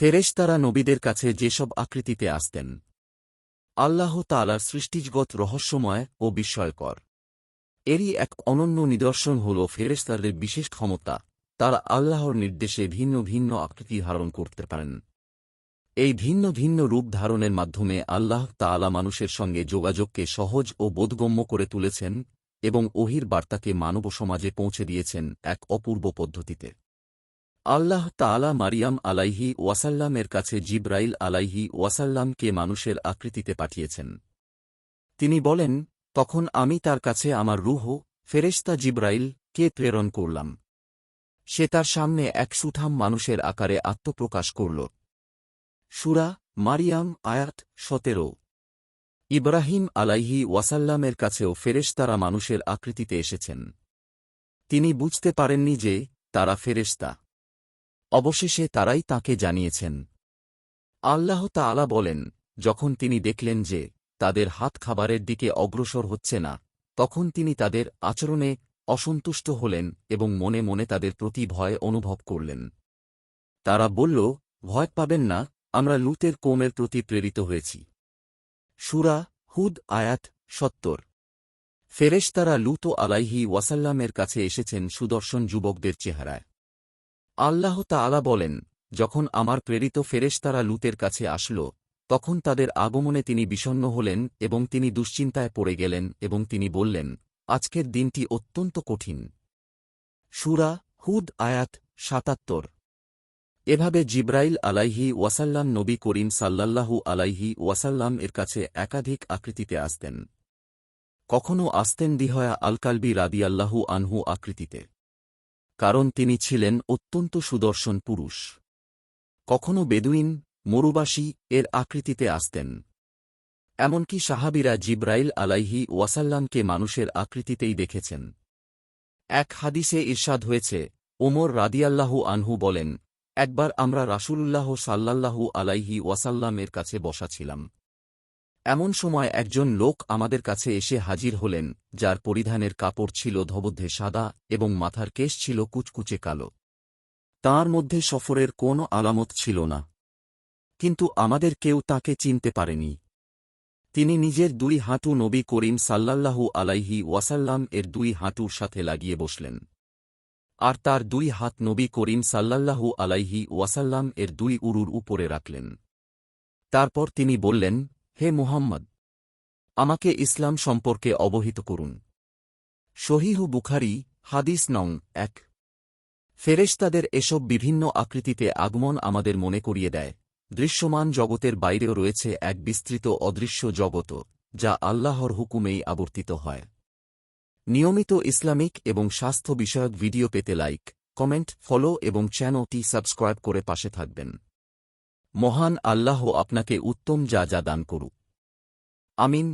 ফেরেশতারা নবীদের কাছে যেসব আকৃতিতে আসতেন, আল্লাহ তাআলার সৃষ্টিজগৎ রহস্যময় ও বিস্ময়কর। এরই এক অনন্য নিদর্শন হল ফেরেশতাদের বিশেষ ক্ষমতা, তারা আল্লাহর নির্দেশে ভিন্ন ভিন্ন আকৃতি ধারণ করতে পারেন। এই ভিন্ন ভিন্ন রূপ ধারণের মাধ্যমে আল্লাহ তাআলা মানুষের সঙ্গে যোগাযোগকে সহজ ও বোধগম্য করে তুলেছেন এবং ওহীর বার্তাকে মানব সমাজে পৌঁছে দিয়েছেন এক অপূর্ব পদ্ধতিতে। আল্লাহ তাআলা মারিয়াম আলাইহি ওয়াসাল্লামের কাছে জিবরাইল আলাইহি ওয়াসাল্লামকে মানুষের আকৃতিতে পাঠিয়েছেন। তিনি বলেন, তখন আমি তার কাছে আমার রূহ, ফেরেশতা জিবরাইল-কে প্রেরণ করলাম। সে তার সামনে এক সুঠাম মানুষের আকারে আত্মপ্রকাশ করল। সূরা মারিয়াম আয়াত 17। ইব্রাহিম আলাইহি ওয়াসাল্লামের কাছেও ফেরেশতারা মানুষের আকৃতিতে এসেছেন। তিনি বুঝতে পারেননি যে তারা ফেরেশতা। অবশেষে তারাই তাঁকে জানিয়েছেন। আল্লাহ তাআলা বলেন, যখন তিনি দেখলেন যে তাদের হাত খাবারের দিকে অগ্রসর হচ্ছে না, তখন তিনি তাদের আচরণে অসন্তুষ্ট হলেন এবং মনে মনে তাদের প্রতি ভয় অনুভব করলেন। তারা বলল, ভয় পাবেন না, আমরা লূতের কওমের প্রতি প্রেরিত হয়েছি। সূরা হুদ আয়াত 70। ফেরেশতারা লূত আলাইহি ওয়াসাল্লামের কাছে এসেছেন সুদর্শন যুবকদের চেহারায়। আল্লাহ তাআলা বলেন, যখন আমার প্রেরিত ফেরেশতারা লূতের কাছে আসল, তখন তাদের আগমনে তিনি বিষণ্ণ হলেন এবং তিনি দুশ্চিন্তায় পড়ে গেলেন এবং তিনি বললেন, আজকের দিনটি অত্যন্ত কঠিন। সূরা হুদ আয়াত ৭৭। এভাবে জিবরাইল আলাইহি ওয়াসাল্লাম নবী করিম সাল্লাল্লাহু আলাইহি ওয়াসাল্লাম এর কাছে একাধিক আকৃতিতে আসতেন। কখনও আসতেন দিহয়া আল-কালবি রাদিয়াল্লাহু আনহু আকৃতিতে, কারণ তিনি ছিলেন অত্যন্ত সুদর্শন পুরুষ। কখনও বেদুইন, মরুবাসী এর আকৃতিতে আসতেন। এমনকি সাহাবীরা জিবরাইল আলাইহি ওয়াসাল্লামকে মানুষের আকৃতিতেই দেখেছেন। এক হাদিসে ইরশাদ হয়েছে, ওমর রাদিয়াল্লাহু আনহু বলেন, একবার আমরা রাসূলুল্লাহ সাল্লাল্লাহু আলাইহি ওয়াসাল্লাম এর কাছে বসা ছিলাম। এমন সময় একজন লোক আমাদের কাছে এসে হাজির হলেন, যার পরিধানের কাপড় ছিল ধবধে সাদা এবং মাথার কেশ ছিল কুচকুচে কালো। তাঁর মধ্যে সফরের কোনো আলামত ছিল না, কিন্তু আমাদের কেউ তাকে চিনতে পারেনি। তিনি নিজের দুই হাঁটু নবী করিম সাল্লাল্লাহু আলাইহি ওয়াসাল্লাম এর দুই হাঁটুর সাথে লাগিয়ে বসলেন, আর তার দুই হাত নবী করিম সাল্লাল্লাহু আলাইহি ওয়াসাল্লাম এর দুই উরুর উপরে রাখলেন। তারপর তিনি বললেন, হে মুহাম্মদ, আমাকে ইসলাম সম্পর্কে অবহিত করুন। সহিহ বুখারী হাদিস নং ১। ফেরেশতাদের এসব বিভিন্ন আকৃতিতে আগমন আমাদের মনে করিয়ে দেয়, দৃশ্যমান জগতের বাইরেও রয়েছে এক বিস্তৃত অদৃশ্য জগৎ, যা আল্লাহর হুকুমেই আবর্তিত হয়। নিয়মিত ইসলামিক এবং স্বাস্থ্য বিষয়ক ভিডিও পেতে লাইক, কমেন্ট, ফলো এবং চ্যানেলটি সাবস্ক্রাইব করে পাশে থাকবেন। মহান আল্লাহ আপনাকে উত্তম যা দান করুক। আমিন।